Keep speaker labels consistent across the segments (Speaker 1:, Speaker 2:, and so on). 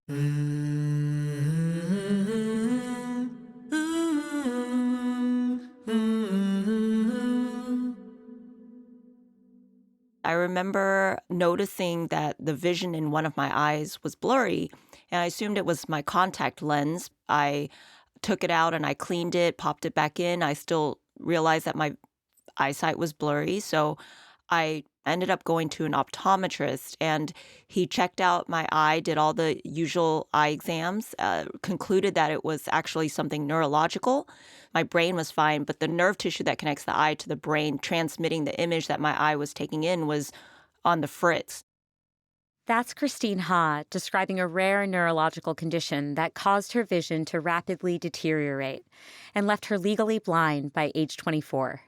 Speaker 1: I remember noticing that the vision in one of my eyes was blurry, and I assumed it was my contact lens. I took it out and I cleaned it, popped it back in. I still realized that my eyesight was blurry, so I ended up going to an optometrist, and he checked out my eye, did all the usual eye exams, concluded that it was actually something neurological. My brain was fine, but the nerve tissue that connects the eye to the brain, transmitting the image that my eye was taking in, was on the fritz.
Speaker 2: That's Christine Ha describing a rare neurological condition that caused her vision to rapidly deteriorate and left her legally blind by age 24.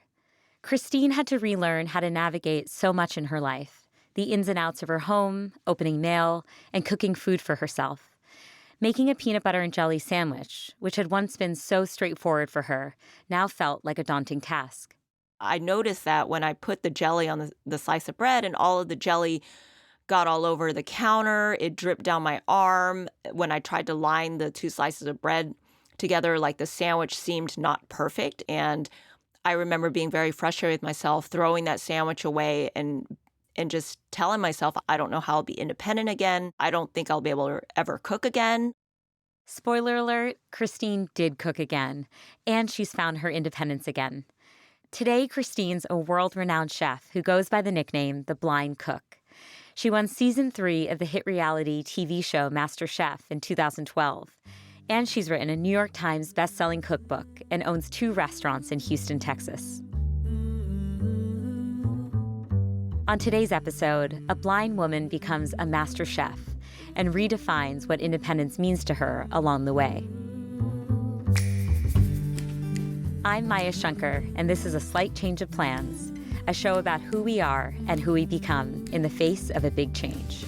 Speaker 2: Christine had to relearn how to navigate so much in her life, the ins and outs of her home, opening mail, and cooking food for herself. Making a peanut butter and jelly sandwich, which had once been so straightforward for her, now felt like a daunting task.
Speaker 1: I noticed that when I put the jelly on the slice of bread and all of the jelly got all over the counter, it dripped down my arm. When I tried to line the two slices of bread together, like the sandwich seemed not perfect. And I remember being very frustrated with myself, throwing that sandwich away and just telling myself, I don't know how I'll be independent again. I don't think I'll be able to ever cook again.
Speaker 2: Spoiler alert, Christine did cook again, and she's found her independence again. Today, Christine's a world-renowned chef who goes by the nickname The Blind Cook. She won season 3 of the hit reality TV show Master Chef in 2012. And she's written a New York Times best-selling cookbook and owns 2 restaurants in Houston, Texas. On today's episode, a blind woman becomes a master chef and redefines what independence means to her along the way. I'm Maya Shankar, and this is A Slight Change of Plans, a show about who we are and who we become in the face of a big change.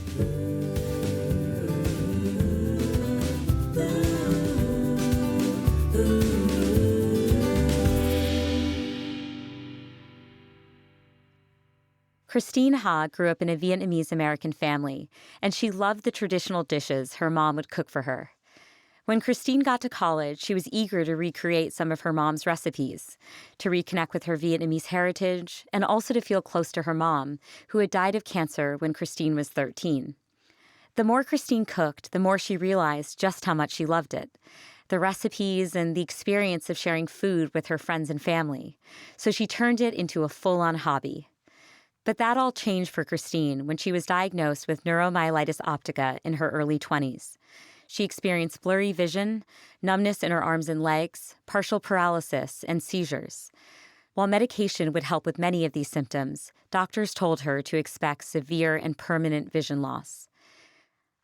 Speaker 2: Christine Ha grew up in a Vietnamese American family, and she loved the traditional dishes her mom would cook for her. When Christine got to college, she was eager to recreate some of her mom's recipes, to reconnect with her Vietnamese heritage, and also to feel close to her mom, who had died of cancer when Christine was 13. The more Christine cooked, the more she realized just how much she loved it. The recipes and the experience of sharing food with her friends and family. So she turned it into a full-on hobby. But that all changed for Christine when she was diagnosed with neuromyelitis optica in her early 20s. She experienced blurry vision, numbness in her arms and legs, partial paralysis, and seizures. While medication would help with many of these symptoms, doctors told her to expect severe and permanent vision loss.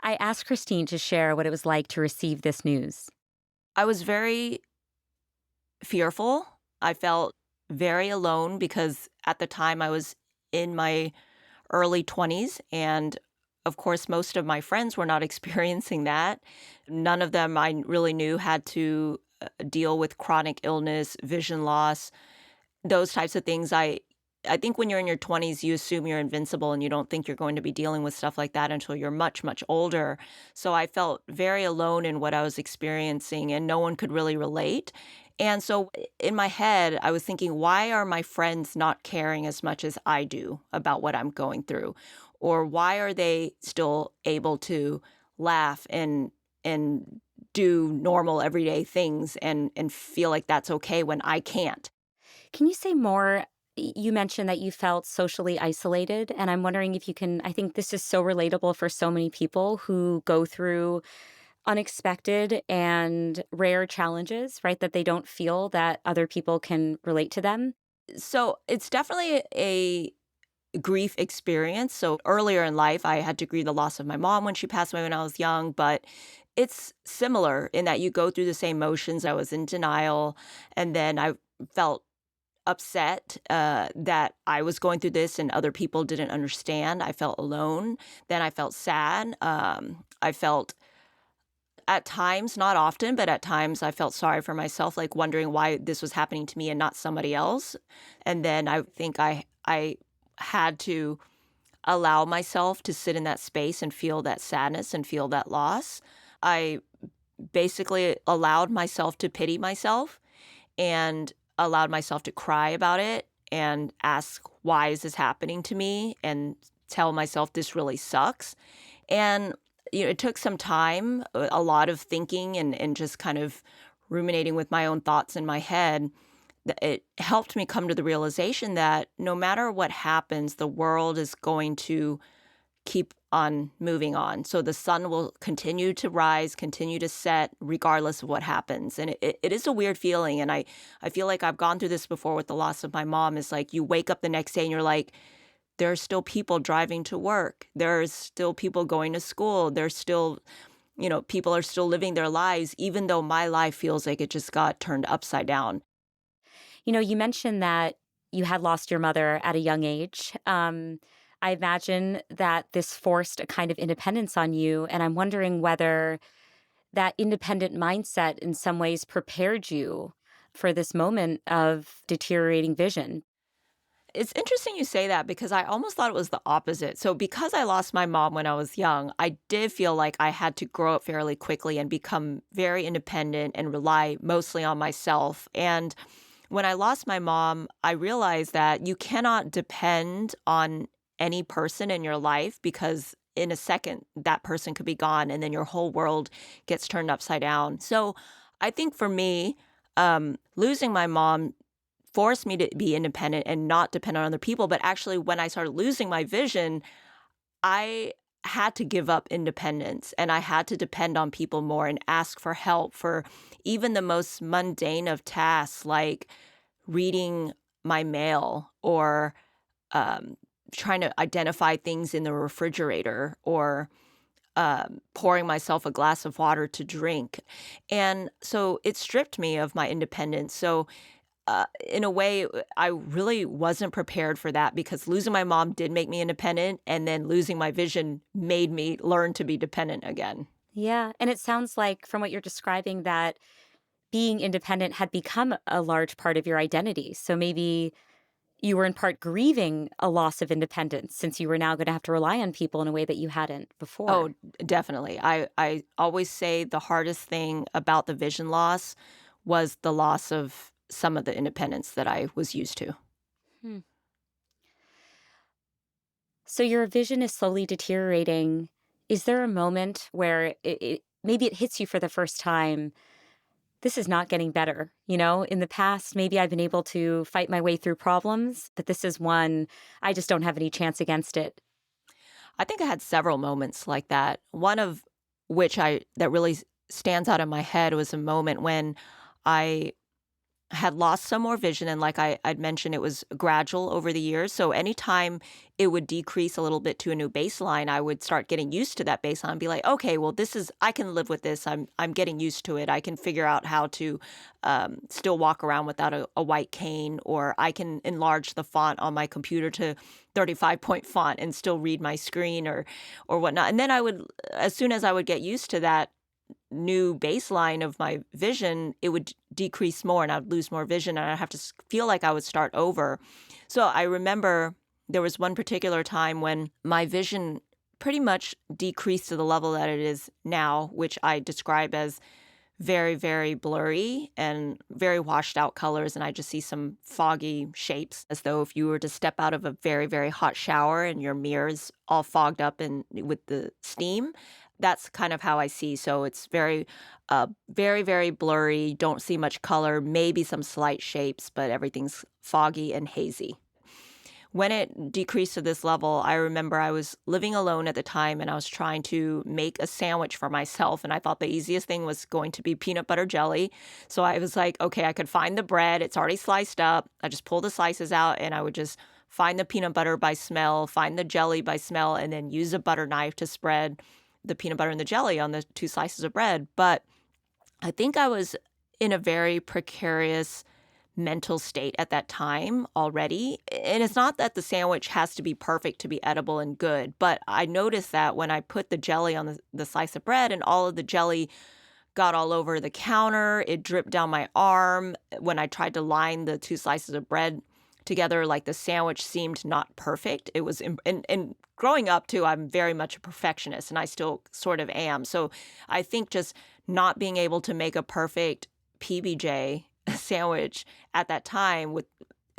Speaker 2: I asked Christine to share what it was like to receive this news.
Speaker 1: I was very fearful. I felt very alone because at the time I was in my early 20s, and of course, most of my friends were not experiencing that. None of them I really knew had to deal with chronic illness, vision loss, those types of things. I think when you're in your 20s, you assume you're invincible and you don't think you're going to be dealing with stuff like that until you're much, much older. So I felt very alone in what I was experiencing, and no one could really relate. And so in my head, I was thinking, why are my friends not caring as much as I do about what I'm going through? Or why are they still able to laugh and do normal everyday things and feel like that's okay when I can't?
Speaker 2: Can you say more? You mentioned that you felt socially isolated, and I'm wondering if you can, I think this is so relatable for so many people who go through unexpected and rare challenges, right? That they don't feel that other people can relate to them.
Speaker 1: So it's definitely a grief experience. So earlier in life, I had to grieve the loss of my mom when she passed away when I was young, but it's similar in that you go through the same motions. I was in denial, and then I felt upset that I was going through this and other people didn't understand. I felt alone. Then I felt sad. I felt at times, not often, but at times I felt sorry for myself, like wondering why this was happening to me and not somebody else. And then I think I had to allow myself to sit in that space and feel that sadness and feel that loss. I basically allowed myself to pity myself and allowed myself to cry about it and ask, why is this happening to me? And tell myself this really sucks. And it took some time, a lot of thinking and just kind of ruminating with my own thoughts in my head. It helped me come to the realization that no matter what happens, the world is going to keep on moving on. So the sun will continue to rise, continue to set, regardless of what happens. And it is a weird feeling. And I feel like I've gone through this before with the loss of my mom. Is like you wake up the next day and you're like, there's still people driving to work. There's still people going to school. There's still, people are still living their lives, even though my life feels like it just got turned upside down.
Speaker 2: You mentioned that you had lost your mother at a young age. I imagine that this forced a kind of independence on you. And I'm wondering whether that independent mindset in some ways prepared you for this moment of deteriorating vision.
Speaker 1: It's interesting you say that because I almost thought it was the opposite. So, because I lost my mom when I was young, I did feel like I had to grow up fairly quickly and become very independent and rely mostly on myself. And when I lost my mom, I realized that you cannot depend on any person in your life because in a second, that person could be gone and then your whole world gets turned upside down. So, I think for me, losing my mom forced me to be independent and not depend on other people. But actually, when I started losing my vision, I had to give up independence and I had to depend on people more and ask for help for even the most mundane of tasks like reading my mail or um, trying to identify things in the refrigerator or pouring myself a glass of water to drink. And so it stripped me of my independence. So in a way, I really wasn't prepared for that because losing my mom did make me independent, and then losing my vision made me learn to be dependent again.
Speaker 2: Yeah. And it sounds like, from what you're describing, that being independent had become a large part of your identity. So maybe you were in part grieving a loss of independence since you were now going to have to rely on people in a way that you hadn't before.
Speaker 1: Oh, definitely. I always say the hardest thing about the vision loss was the loss of some of the independence that I was used to.
Speaker 2: Hmm. So your vision is slowly deteriorating. Is there a moment where maybe it hits you for the first time? This is not getting better. In the past, maybe I've been able to fight my way through problems, but this is one I just don't have any chance against it.
Speaker 1: I think I had several moments like that. One of which that really stands out in my head was a moment when I had lost some more vision, and like I'd mentioned, it was gradual over the years. So anytime it would decrease a little bit to a new baseline, I would start getting used to that baseline and be like, okay, well, I can live with this. I'm getting used to it. I can figure out how to still walk around without a white cane, or I can enlarge the font on my computer to 35-point font and still read my screen or whatnot. And then as soon as I would get used to that new baseline of my vision, it would decrease more and I'd lose more vision and I'd have to feel like I would start over. So I remember there was one particular time when my vision pretty much decreased to the level that it is now, which I describe as very, very blurry and very washed out colors. And I just see some foggy shapes as though if you were to step out of a very, very hot shower and your mirror's all fogged up and with the steam. That's kind of how I see. So it's very, very blurry. Don't see much color, maybe some slight shapes, but everything's foggy and hazy. When it decreased to this level, I remember I was living alone at the time and I was trying to make a sandwich for myself. And I thought the easiest thing was going to be peanut butter jelly. So I was like, okay, I could find the bread. It's already sliced up. I just pull the slices out and I would just find the peanut butter by smell, find the jelly by smell, and then use a butter knife to spread the peanut butter and the jelly on the two slices of bread. But I think I was in a very precarious mental state at that time already. And it's not that the sandwich has to be perfect to be edible and good, but I noticed that when I put the jelly on the slice of bread and all of the jelly got all over the counter, it dripped down my arm. When I tried to line the two slices of bread together. Like the sandwich seemed not perfect. It was, and growing up too, I'm very much a perfectionist and I still sort of am. So I think just not being able to make a perfect PBJ sandwich at that time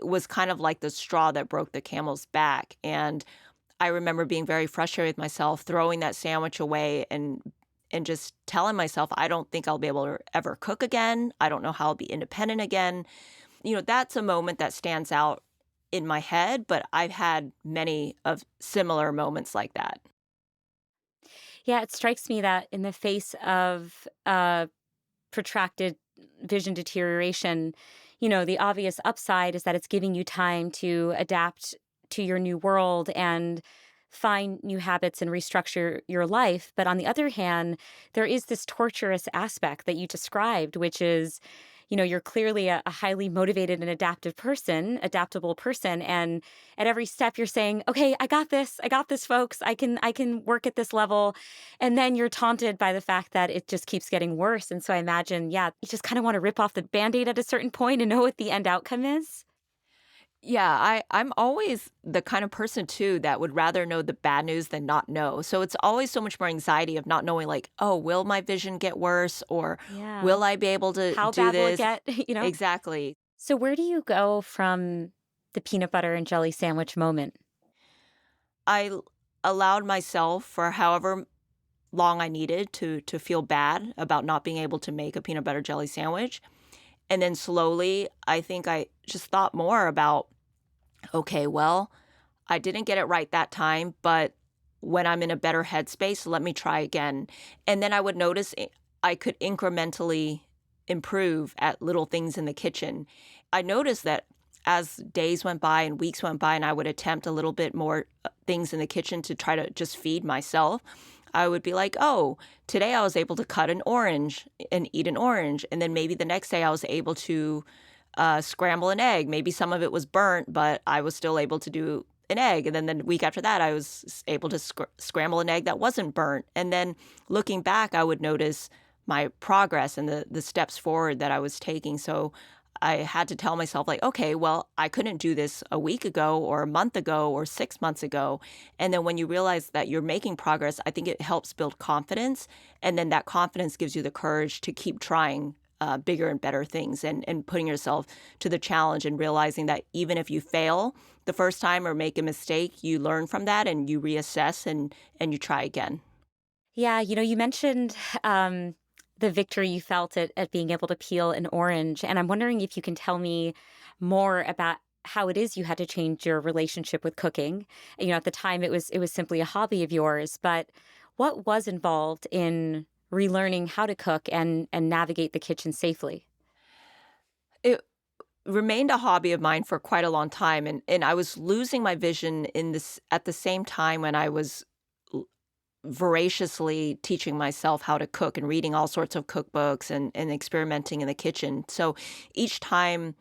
Speaker 1: was kind of like the straw that broke the camel's back. And I remember being very frustrated with myself, throwing that sandwich away and just telling myself, I don't think I'll be able to ever cook again. I don't know how I'll be independent again. That's a moment that stands out in my head, but I've had many of similar moments like that.
Speaker 2: Yeah, it strikes me that in the face of protracted vision deterioration, the obvious upside is that it's giving you time to adapt to your new world and find new habits and restructure your life. But on the other hand, there is this torturous aspect that you described, which is, you're clearly a highly motivated and adaptable person. And at every step you're saying, okay, I got this. I got this, folks. I can work at this level. And then you're taunted by the fact that it just keeps getting worse. And so I imagine, yeah, you just kind of want to rip off the Band-Aid at a certain point and know what the end outcome is.
Speaker 1: Yeah, I'm always the kind of person too that would rather know the bad news than not know. So it's always so much more anxiety of not knowing, like, oh, will my vision get worse or
Speaker 2: Yeah.
Speaker 1: will I be able to
Speaker 2: How
Speaker 1: do
Speaker 2: bad will it
Speaker 1: this?
Speaker 2: get?
Speaker 1: Exactly.
Speaker 2: So where do you go from the peanut butter and jelly sandwich moment?
Speaker 1: Allowed myself for however long I needed to feel bad about not being able to make a peanut butter jelly sandwich. And then slowly, I think I just thought more about, okay, well, I didn't get it right that time, but when I'm in a better headspace, let me try again. And then I would notice I could incrementally improve at little things in the kitchen. I noticed that as days went by and weeks went by, and I would attempt a little bit more things in the kitchen to try to just feed myself, I would be like, oh, today I was able to cut an orange and eat an orange. And then maybe the next day I was able to scramble an egg. Maybe some of it was burnt, but I was still able to do an egg. And then the week after that, I was able to scramble an egg that wasn't burnt. And then looking back, I would notice my progress and the steps forward that I was taking. So I had to tell myself, like, okay, well, I couldn't do this a week ago or a month ago or 6 months ago. And then when you realize that you're making progress, I think it helps build confidence. And then that confidence gives you the courage to keep trying bigger and better things and putting yourself to the challenge and realizing that even if you fail the first time or make a mistake, you learn from that and you reassess and you try again.
Speaker 2: Yeah, you mentioned the victory you felt at being able to peel an orange. And I'm wondering if you can tell me more about how it is you had to change your relationship with cooking. At the time it was simply a hobby of yours, but what was involved in relearning how to cook and navigate the kitchen safely?
Speaker 1: It remained a hobby of mine for quite a long time, and I was losing my vision in this at the same time when I was voraciously teaching myself how to cook and reading all sorts of cookbooks and experimenting in the kitchen. So each time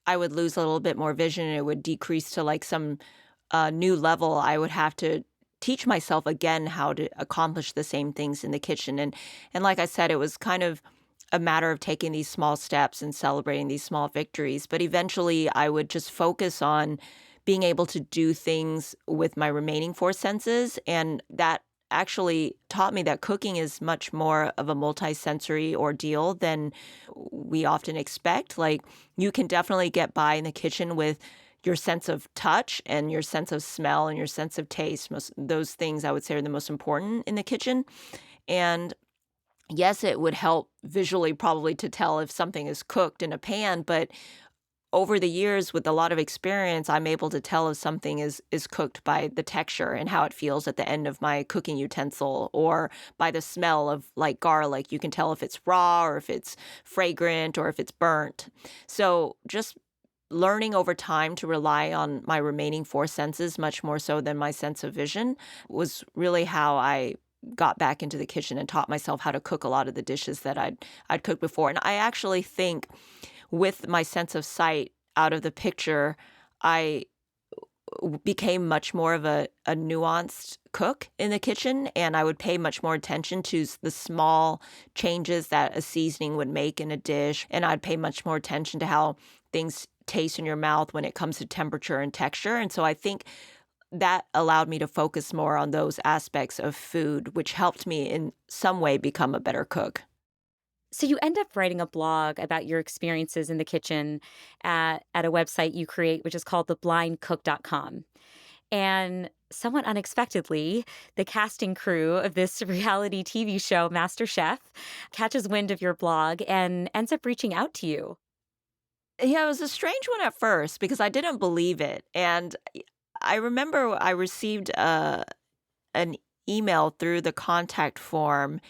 Speaker 1: I would lose a little bit more vision and it would decrease to like some new level, I would have to teach myself again how to accomplish the same things in the kitchen. And like I said, it was kind of a matter of taking these small steps and celebrating these small victories. But eventually I would just focus on being able to do things with my remaining four senses. And that actually taught me that cooking is much more of a multisensory ordeal than we often expect. Like, you can definitely get by in the kitchen with your sense of touch and your sense of smell and your sense of taste. Those things I would say are the most important in the kitchen. And yes, it would help visually probably to tell if something is cooked in a pan, but over the years with a lot of experience, I'm able to tell if something is cooked by the texture and how it feels at the end of my cooking utensil, or by the smell of like garlic. You can tell if it's raw or if it's fragrant or if it's burnt. So just learning over time to rely on my remaining four senses much more so than my sense of vision was really how I got back into the kitchen and taught myself how to cook a lot of the dishes that I'd cooked before. And I actually think with my sense of sight out of the picture, I became much more of a nuanced cook in the kitchen, and I would pay much more attention to the small changes that a seasoning would make in a dish, and I'd pay much more attention to how things taste in your mouth when it comes to temperature and texture. And so I think that allowed me to focus more on those aspects of food, which helped me in some way become a better cook.
Speaker 2: So you end up writing a blog about your experiences in the kitchen at a website you create, which is called theblindcook.com. And somewhat unexpectedly, the casting crew of this reality TV show, MasterChef, catches wind of your blog and ends up reaching out to you.
Speaker 1: Yeah, it was a strange one at first because I didn't believe it. And I remember I received an email through the contact form,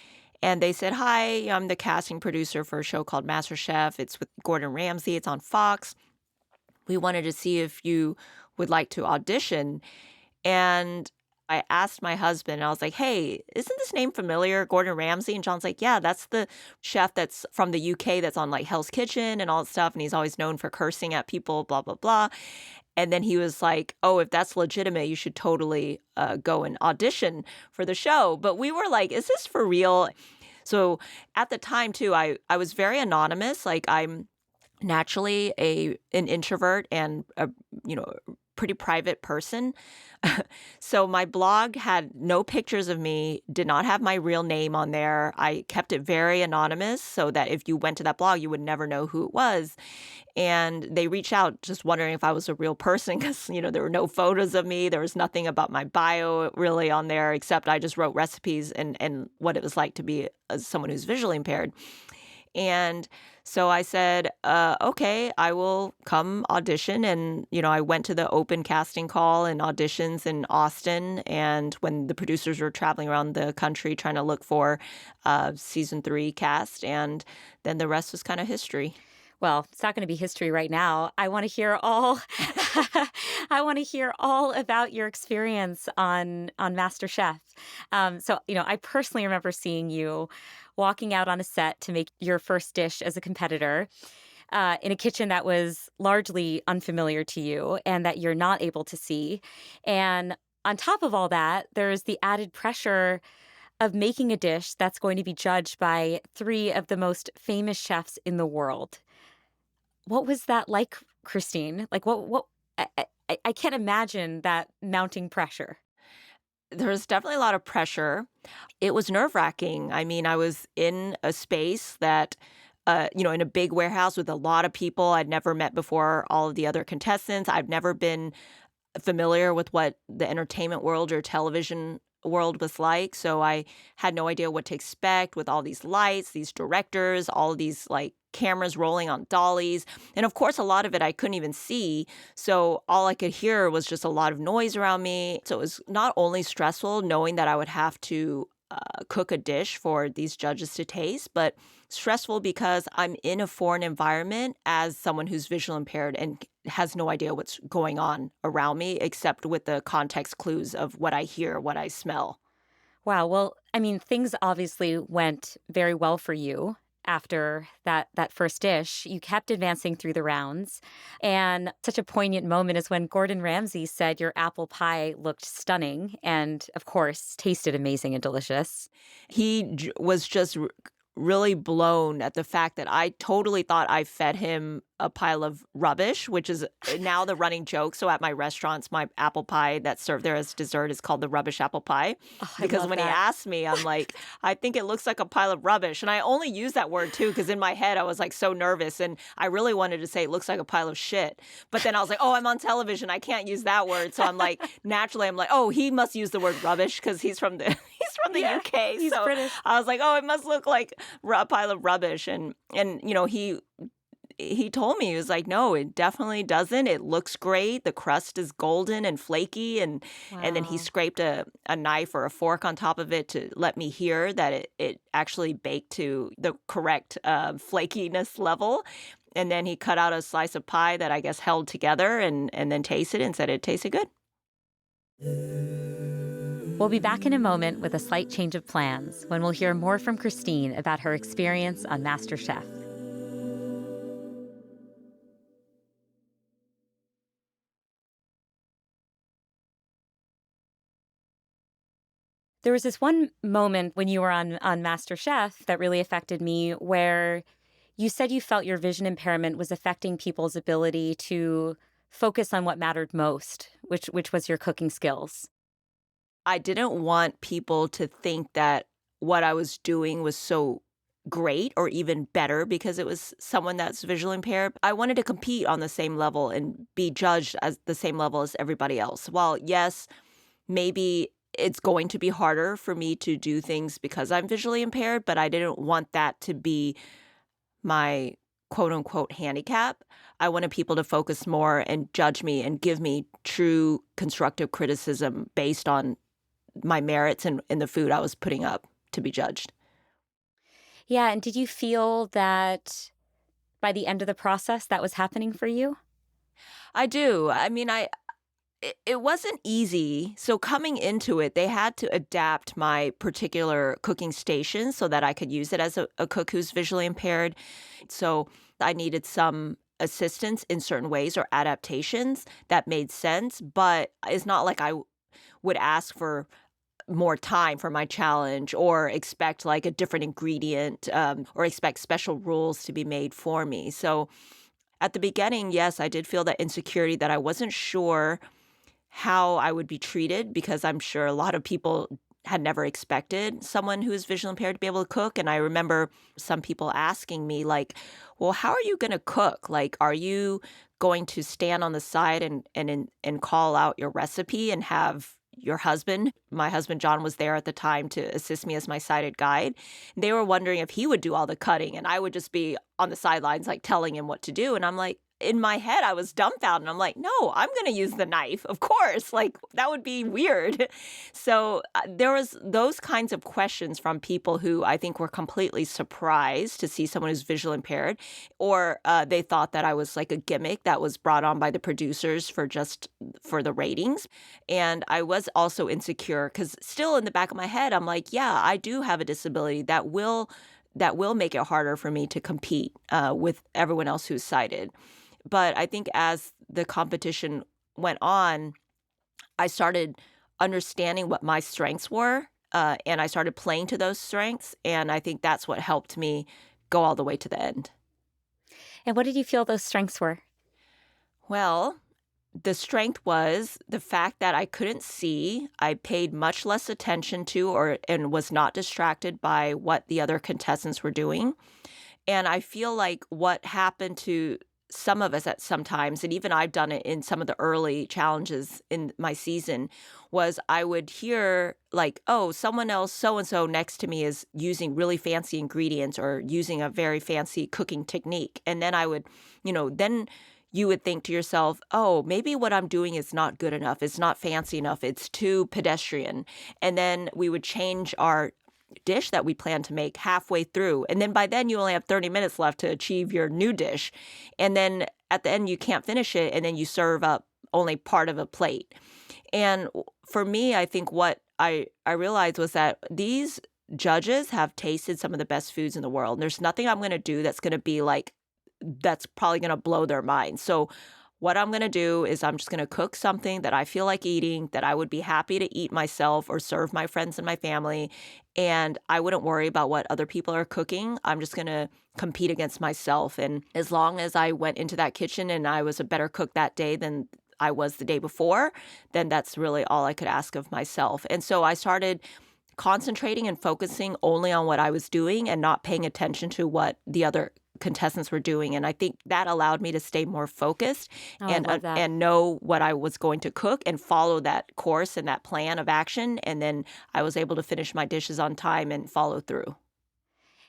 Speaker 1: and they said, "Hi, I'm the casting producer for a show called MasterChef. It's with Gordon Ramsay. It's on Fox. We wanted to see if you would like to audition." And I asked my husband, I was like, "Hey, isn't this name familiar, Gordon Ramsay?" And John's like, "Yeah, that's the chef that's from the UK that's on like Hell's Kitchen and all that stuff. And he's always known for cursing at people, blah, blah, blah." And then he was like, "Oh, if that's legitimate, you should totally go and audition for the show." But we were like, "Is this for real?" So at the time too, I was very anonymous. Like I'm naturally an introvert and a you know pretty private person. So my blog had no pictures of me, did not have my real name on there. I kept it very anonymous so that if you went to that blog, you would never know who it was. And they reached out just wondering if I was a real person because, there were no photos of me. There was nothing about my bio really on there, except I just wrote recipes and what it was like to be someone who's visually impaired. And so I said, okay, I will come audition. And, I went to the open casting call and auditions in Austin. And when the producers were traveling around the country trying to look for season 3 cast, and then the rest was kind of history.
Speaker 2: Well, it's not going to be history right now. I want to hear all I want to hear all about your experience on MasterChef. I personally remember seeing you walking out on a set to make your first dish as a competitor in a kitchen that was largely unfamiliar to you and that you're not able to see. And on top of all that, there's the added pressure of making a dish that's going to be judged by 3 of the most famous chefs in the world. What was that like, Christine? Like, what I can't imagine that mounting pressure.
Speaker 1: There was definitely a lot of pressure. It was nerve-wracking. I mean, I was in a space that, in a big warehouse with a lot of people I'd never met before, all of the other contestants. I've never been familiar with what the entertainment world or television world was like. So I had no idea what to expect with all these lights, these directors, all of these like cameras rolling on dollies. And of course, a lot of it I couldn't even see. So all I could hear was just a lot of noise around me. So it was not only stressful knowing that I would have to cook a dish for these judges to taste, but stressful because I'm in a foreign environment as someone who's visually impaired and has no idea what's going on around me except with the context clues of what I hear, what I smell.
Speaker 2: Wow, well, I mean, things obviously went very well for you after that first dish. You kept advancing through the rounds, and such a poignant moment is when Gordon Ramsay said your apple pie looked stunning and, of course, tasted amazing and delicious.
Speaker 1: He was just really blown at the fact that I totally thought I fed him a pile of rubbish, which is now the running joke. So at my restaurants, my apple pie that's served there as dessert is called the rubbish apple pie.
Speaker 2: Oh, I
Speaker 1: Because
Speaker 2: love
Speaker 1: when he
Speaker 2: that.
Speaker 1: asked me, I'm like, I think it looks like a pile of rubbish. And I only use that word too, because in my head, I was like so nervous. And I really wanted to say it looks like a pile of shit. But then I was like, oh, I'm on television. I can't use that word. So I'm like, naturally, I'm like, oh, he must use the word rubbish because he's from the he's from the
Speaker 2: Yeah,
Speaker 1: UK.
Speaker 2: he's
Speaker 1: So
Speaker 2: British.
Speaker 1: I was like, oh, it must look like a pile of rubbish. And he told me, he was like, "No, it definitely doesn't. It looks great. The crust is golden and flaky." And then he
Speaker 2: Wow.
Speaker 1: scraped a knife or a fork on top of it to let me hear that it actually baked to the correct flakiness level. And then he cut out a slice of pie that I guess held together and then tasted it and said it tasted good.
Speaker 2: We'll be back in a moment with a slight change of plans when we'll hear more from Christine about her experience on MasterChef. There was this one moment when you were on MasterChef that really affected me where You said you felt your vision impairment was affecting people's ability to focus on what mattered most, which was your cooking skills.
Speaker 1: I didn't want people to think that what I was doing was so great or even better because it was someone that's visually impaired. I wanted to compete on the same level and be judged as the same level as everybody else. While, yes, maybe it's going to be harder for me to do things because I'm visually impaired, but I didn't want that to be my quote unquote handicap. I wanted people to focus more and judge me and give me true constructive criticism based on my merits in the food I was putting up to be judged.
Speaker 2: Yeah, and did you feel that by the end of the process that was happening for you?
Speaker 1: I do. I mean, it wasn't easy. So coming into it, they had to adapt my particular cooking station so that I could use it as a cook who's visually impaired. So I needed some assistance in certain ways or adaptations that made sense, but it's not like would ask for more time for my challenge or expect like a different ingredient or expect special rules to be made for me. So at the beginning, yes, I did feel that insecurity that I wasn't sure how I would be treated because I'm sure a lot of people had never expected someone who is visually impaired to be able to cook. And I remember some people asking me, like, well, how are you going to cook? Like, are you going to stand on the side and call out your recipe and have your husband, my husband John was there at the time to assist me as my sighted guide. They were wondering if he would do all the cutting and I would just be on the sidelines, like telling him what to do. And I'm like, in my head, I was dumbfounded. I'm like, no, I'm going to use the knife. Of course. Like, that would be weird. So there was those kinds of questions from people who I think were completely surprised to see someone who's visually impaired, or they thought that I was like a gimmick that was brought on by the producers for the ratings. And I was also insecure because still in the back of my head, I'm like, yeah, I do have a disability that will make it harder for me to compete with everyone else who's sighted. But I think as the competition went on, I started understanding what my strengths were, and I started playing to those strengths. And I think that's what helped me go all the way to the end.
Speaker 2: And what did you feel those strengths were?
Speaker 1: Well, the strength was the fact that I couldn't see. I paid much less attention to and was not distracted by what the other contestants were doing. And I feel like what happened to some of us at some times, and even I've done it in some of the early challenges in my season, was I would hear like, oh, someone else, so and so next to me is using really fancy ingredients or using a very fancy cooking technique. And then I would, then you would think to yourself, oh, maybe what I'm doing is not good enough. It's not fancy enough. It's too pedestrian. And then we would change our dish that we plan to make halfway through. And then by then you only have 30 minutes left to achieve your new dish. And then at the end you can't finish it and then you serve up only part of a plate. And for me, I think what I realized was that these judges have tasted some of the best foods in the world. And there's nothing I'm going to do that's going to be like, that's probably going to blow their mind. So what I'm going to do is I'm just going to cook something that I feel like eating, that I would be happy to eat myself or serve my friends and my family. And I wouldn't worry about what other people are cooking. I'm just going to compete against myself. And as long as I went into that kitchen and I was a better cook that day than I was the day before, then that's really all I could ask of myself. And so I started concentrating and focusing only on what I was doing and not paying attention to what the other contestants were doing. And I think that allowed me to stay more focused
Speaker 2: Oh, I love that.
Speaker 1: and know what I was going to cook and follow that course and that plan of action. And then I was able to finish my dishes on time and follow through.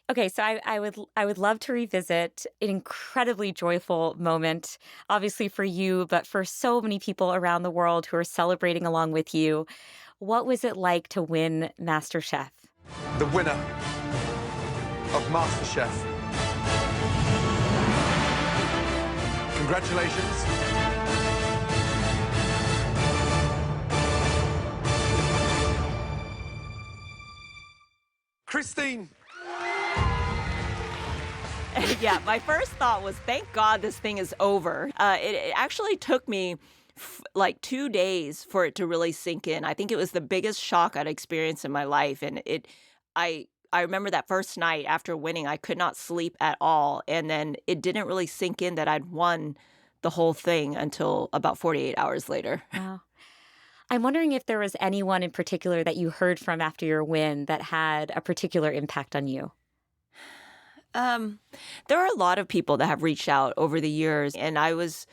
Speaker 2: Okay, so I would love to revisit an incredibly joyful moment, obviously for you, but for so many people around the world who are celebrating along with you. What was it like to win MasterChef?
Speaker 3: The winner of MasterChef. Congratulations. Christine.
Speaker 1: Yeah, my first thought was, thank God this thing is over. It actually took me like 2 days for it to really sink in. I think it was the biggest shock I'd experienced in my life. And I I remember that first night after winning, I could not sleep at all. And then it didn't really sink in that I'd won the whole thing until about 48 hours later.
Speaker 2: Wow. I'm wondering if there was anyone in particular that you heard from after your win that had a particular impact on you.
Speaker 1: Um, there are a lot of people that have reached out over the years, and I was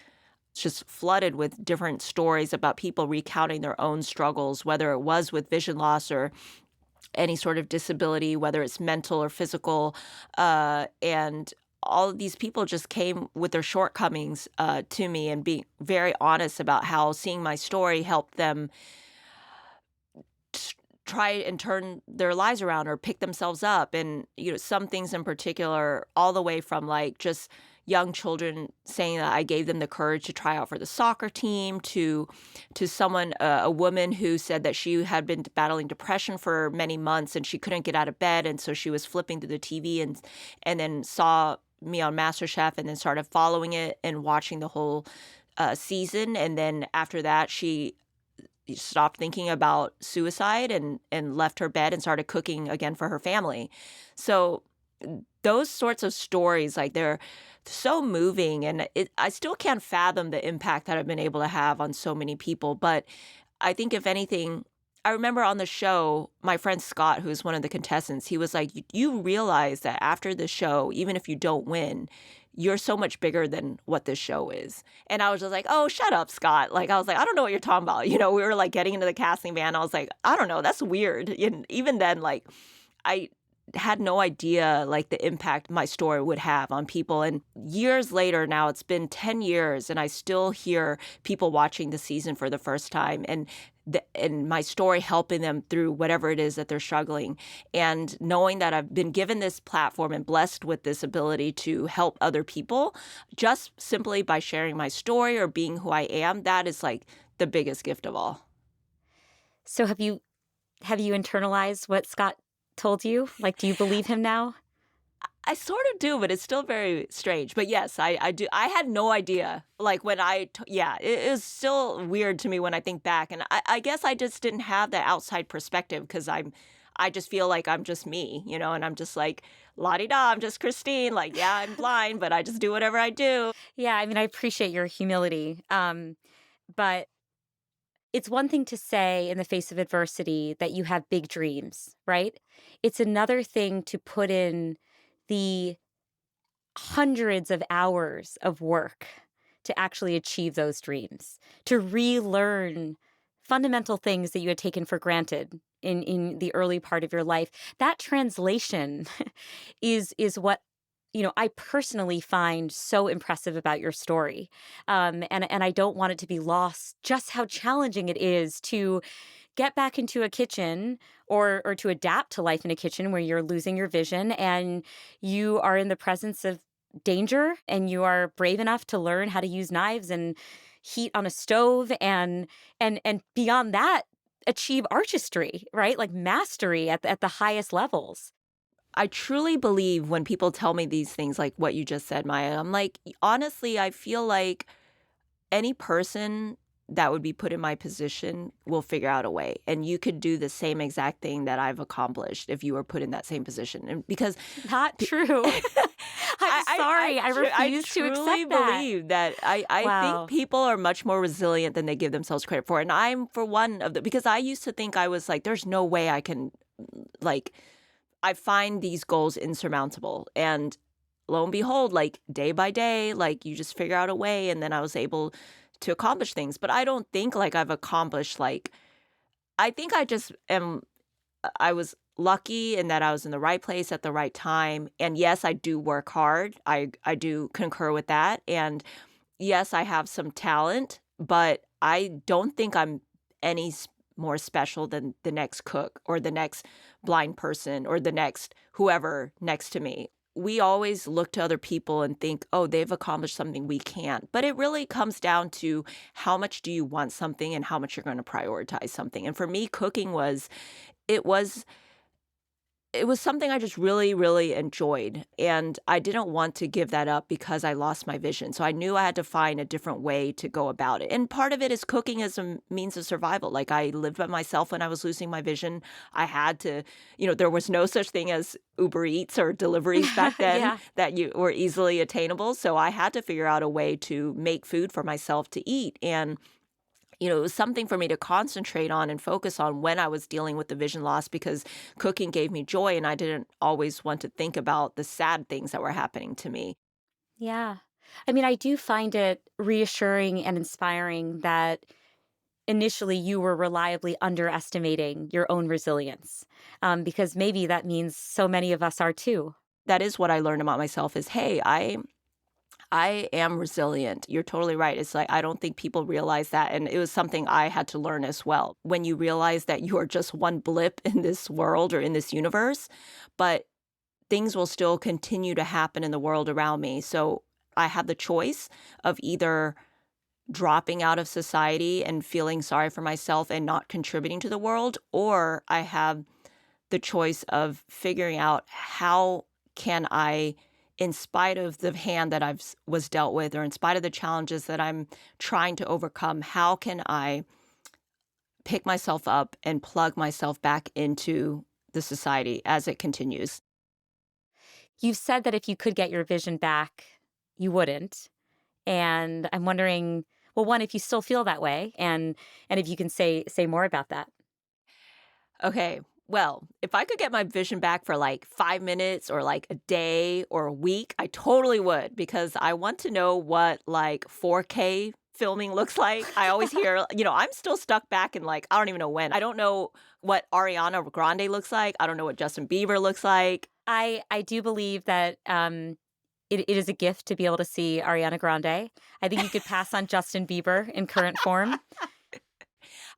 Speaker 1: just flooded with different stories about people recounting their own struggles, whether it was with vision loss or any sort of disability, whether it's mental or physical. And all of these people just came with their shortcomings to me and being very honest about how seeing my story helped them try and turn their lives around or pick themselves up. And, some things in particular, all the way from like just young children saying that I gave them the courage to try out for the soccer team to someone, a woman who said that she had been battling depression for many months and she couldn't get out of bed. And so she was flipping through the TV and then saw me on MasterChef and then started following it and watching the whole season. And then after that, she stopped thinking about suicide and left her bed and started cooking again for her family. So those sorts of stories, like they're so moving, and I still can't fathom the impact that I've been able to have on so many people. But I think if anything, I remember on the show, my friend Scott, who's one of the contestants, he was like, you realize that after the show, even if you don't win, you're so much bigger than what this show is. And I was just like, oh, shut up, Scott. Like, I was like, I don't know what you're talking about. We were like getting into the casting van. I was like, I don't know. That's weird. And even then, like, I had no idea like the impact my story would have on people. And years later now, it's been 10 years and I still hear people watching the season for the first time and my story helping them through whatever it is that they're struggling. And knowing that I've been given this platform and blessed with this ability to help other people just simply by sharing my story or being who I am, that is like the biggest gift of all.
Speaker 2: So have you internalized what Scott told you? Like, do you believe him now?
Speaker 1: I sort of do, but it's still very strange. But yes, I do. I had no idea. Like when it is still weird to me when I think back. And I guess I just didn't have that outside perspective because I just feel like I'm just me, and I'm just like, la-di-da, I'm just Christine. Like, yeah, I'm blind, but I just do whatever I do.
Speaker 2: Yeah, I mean, I appreciate your humility. But it's one thing to say in the face of adversity that you have big dreams, right? It's another thing to put in the hundreds of hours of work to actually achieve those dreams, to relearn fundamental things that you had taken for granted in the early part of your life. That translation is what I personally find so impressive about your story. And I don't want it to be lost just how challenging it is to get back into a kitchen or to adapt to life in a kitchen where you're losing your vision and you are in the presence of danger and you are brave enough to learn how to use knives and heat on a stove and beyond that, achieve artistry, right? Like mastery at the highest levels.
Speaker 1: I truly believe when people tell me these things, like what you just said, Maya, I'm like, honestly, I feel like any person that would be put in my position will figure out a way. And you could do the same exact thing that I've accomplished if you were put in that same position. And because
Speaker 2: not true. I'm sorry. I refuse to accept that.
Speaker 1: I truly believe that I
Speaker 2: Wow.
Speaker 1: think people are much more resilient than they give themselves credit for. And I'm for one of the, because I used to think I was like, there's no way I can, like, I find these goals insurmountable. And lo and behold, like day by day, like you just figure out a way. And then I was able to accomplish things. But I don't think like I've accomplished, like, I think I was lucky in that I was in the right place at the right time. And yes, I do work hard. I do concur with that. And yes, I have some talent, but I don't think I'm any more special than the next cook or the next blind person or the next whoever next to me. We always look to other people and think, oh, they've accomplished something we can't. But it really comes down to how much do you want something and how much you're going to prioritize something. And for me, cooking was It was something I just really, really enjoyed, and I didn't want to give that up because I lost my vision, so I knew I had to find a different way to go about it, and part of it is cooking as a means of survival. Like, I lived by myself when I was losing my vision. I had to, there was no such thing as Uber Eats or deliveries back then
Speaker 2: Yeah.
Speaker 1: that you were easily attainable, so I had to figure out a way to make food for myself to eat, and it was something for me to concentrate on and focus on when I was dealing with the vision loss because cooking gave me joy and I didn't always want to think about the sad things that were happening to me.
Speaker 2: Yeah. I mean, I do find it reassuring and inspiring that initially you were reliably underestimating your own resilience, because maybe that means so many of us are too.
Speaker 1: That is what I learned about myself is, hey, I am resilient. You're totally right. It's like I don't think people realize that and it was something I had to learn as well. When you realize that you are just one blip in this world or in this universe, but things will still continue to happen in the world around me. So I have the choice of either dropping out of society and feeling sorry for myself and not contributing to the world, or I have the choice of figuring out how can I, in spite of the hand that was dealt with, or in spite of the challenges that I'm trying to overcome, how can I pick myself up and plug myself back into the society as it continues?
Speaker 2: You've said that if you could get your vision back, you wouldn't. And I'm wondering, well, one, if you still feel that way, and if you can say more about that.
Speaker 1: Okay. Well, if I could get my vision back for like 5 minutes or like a day or a week, I totally would because I want to know what like 4K filming looks like. I always hear, I'm still stuck back in like, I don't even know when. I don't know what Ariana Grande looks like. I don't know what Justin Bieber looks like.
Speaker 2: I do believe that it is a gift to be able to see Ariana Grande. I think you could pass on Justin Bieber in current form.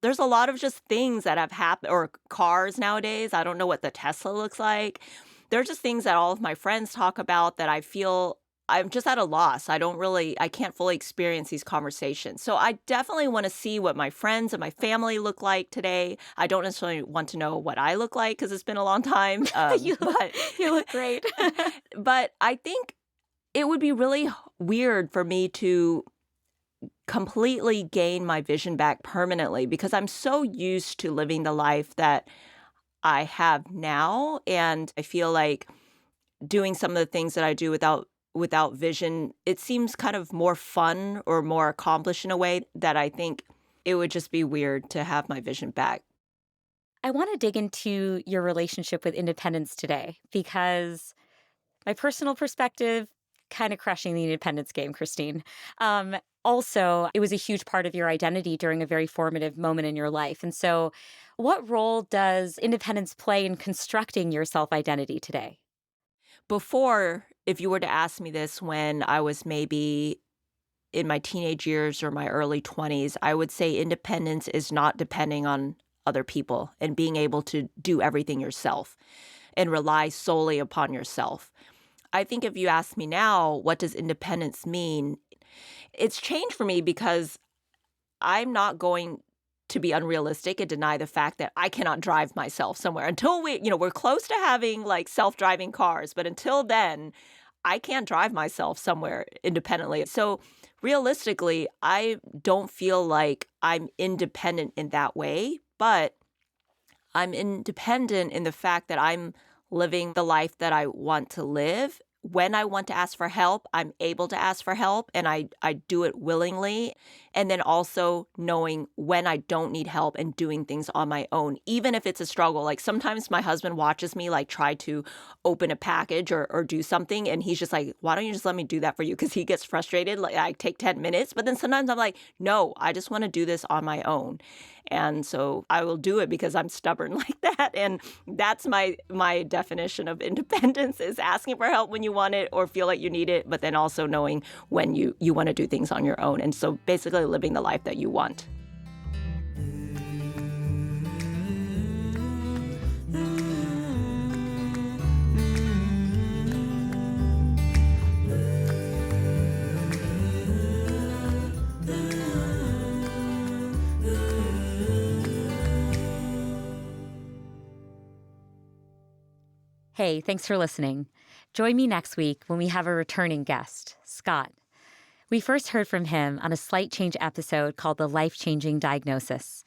Speaker 1: There's a lot of just things that have happened, or cars nowadays. I don't know what the Tesla looks like. There are just things that all of my friends talk about that I feel I'm just at a loss. I can't fully experience these conversations. So I definitely want to see what my friends and my family look like today. I don't necessarily want to know what I look like because it's been a long time.
Speaker 2: you,
Speaker 1: But
Speaker 2: you look great.
Speaker 1: but I think it would be really weird for me to completely gain my vision back permanently because I'm so used to living the life that I have now, and I feel like doing some of the things that I do without vision, it seems kind of more fun or more accomplished in a way that I think it would just be weird to have my vision back.
Speaker 2: I want to dig into your relationship with independence today because my personal perspective, kind of crushing the independence game, Christine. Also, it was a huge part of your identity during a very formative moment in your life. And so, what role does independence play in constructing your self identity today?
Speaker 1: Before, if you were to ask me this when I was maybe in my teenage years or my early 20s, I would say independence is not depending on other people and being able to do everything yourself and rely solely upon yourself. I think if you ask me now, what does independence mean? It's changed for me because I'm not going to be unrealistic and deny the fact that I cannot drive myself somewhere until we're close to having like self-driving cars, but until then, I can't drive myself somewhere independently. So realistically, I don't feel like I'm independent in that way, but I'm independent in the fact that I'm living the life that I want to live. When I want to ask for help, I'm able to ask for help and I do it willingly. And then also knowing when I don't need help and doing things on my own, even if it's a struggle. Like sometimes my husband watches me like try to open a package or do something and he's just like, why don't you just let me do that for you? Because he gets frustrated. Like I take 10 minutes. But then sometimes I'm like, no, I just want to do this on my own. And so I will do it because I'm stubborn like that. And that's my definition of independence is asking for help when you want it or feel like you need it, but then also knowing when you want to do things on your own. And so basically living the life that you want.
Speaker 2: Hey, thanks for listening. Join me next week when we have a returning guest, Scott. We first heard from him on a Slight Change episode called The Life-Changing Diagnosis.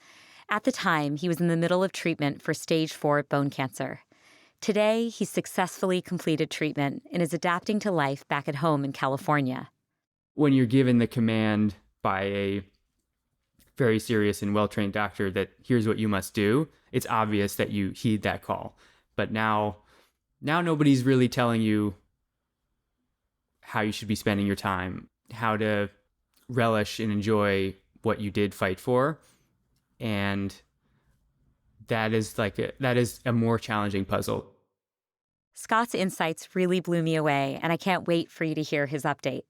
Speaker 2: At the time, he was in the middle of treatment for stage 4 bone cancer. Today, he's successfully completed treatment and is adapting to life back at home in California.
Speaker 4: When you're given the command by a very serious and well-trained doctor that here's what you must do, it's obvious that you heed that call. But now nobody's really telling you how you should be spending your time, how to relish and enjoy what you did fight for. And that is a more challenging puzzle.
Speaker 2: Scott's insights really blew me away, and I can't wait for you to hear his update.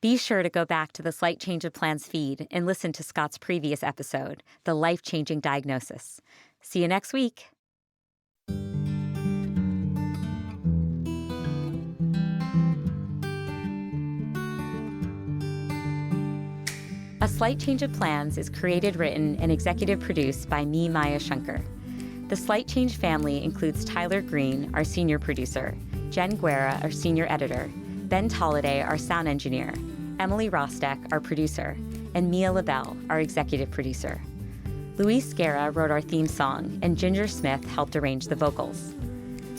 Speaker 2: Be sure to go back to the Slight Change of Plans feed and listen to Scott's previous episode, The Life-Changing Diagnosis. See you next week. A Slight Change of Plans is created, written, and executive produced by me, Maya Shankar. The Slight Change family includes Tyler Green, our senior producer, Jen Guerra, our senior editor, Ben Tolliday, our sound engineer, Emily Rostek, our producer, and Mia LaBelle, our executive producer. Luis Guerra wrote our theme song, and Ginger Smith helped arrange the vocals.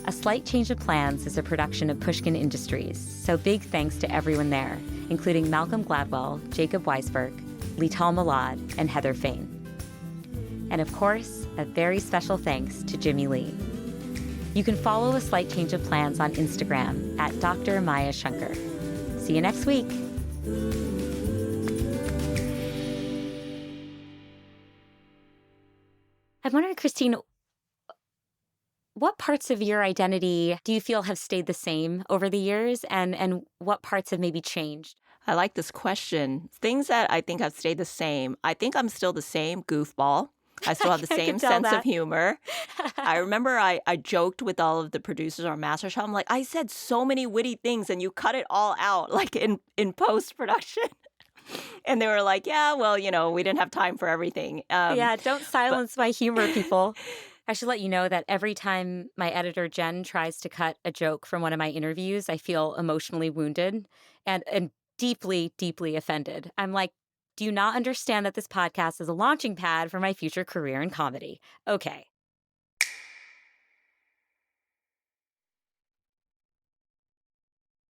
Speaker 2: A Slight Change of Plans is a production of Pushkin Industries, so big thanks to everyone there, including Malcolm Gladwell, Jacob Weisberg, Lital Malad, and Heather Fain. And of course, a very special thanks to Jimmy Lee. You can follow A Slight Change of Plans on Instagram at Dr. Maya Shankar. See you next week. I'm wondering, Christine, what parts of your identity do you feel have stayed the same over the years, and what parts have maybe changed?
Speaker 1: I like this question. Things that I think have stayed the same. I think I'm still the same goofball. I still have the
Speaker 2: I
Speaker 1: same
Speaker 2: can tell
Speaker 1: sense
Speaker 2: that.
Speaker 1: of humor. I remember I joked with all of the producers on MasterChef. I'm like, I said so many witty things and you cut it all out, like in post-production. And they were like, yeah, well, we didn't have time for everything.
Speaker 2: Yeah, don't silence my humor, people. I should let you know that every time my editor, Jen, tries to cut a joke from one of my interviews, I feel emotionally wounded and deeply, deeply offended. I'm like, do you not understand that this podcast is a launching pad for my future career in comedy? Okay.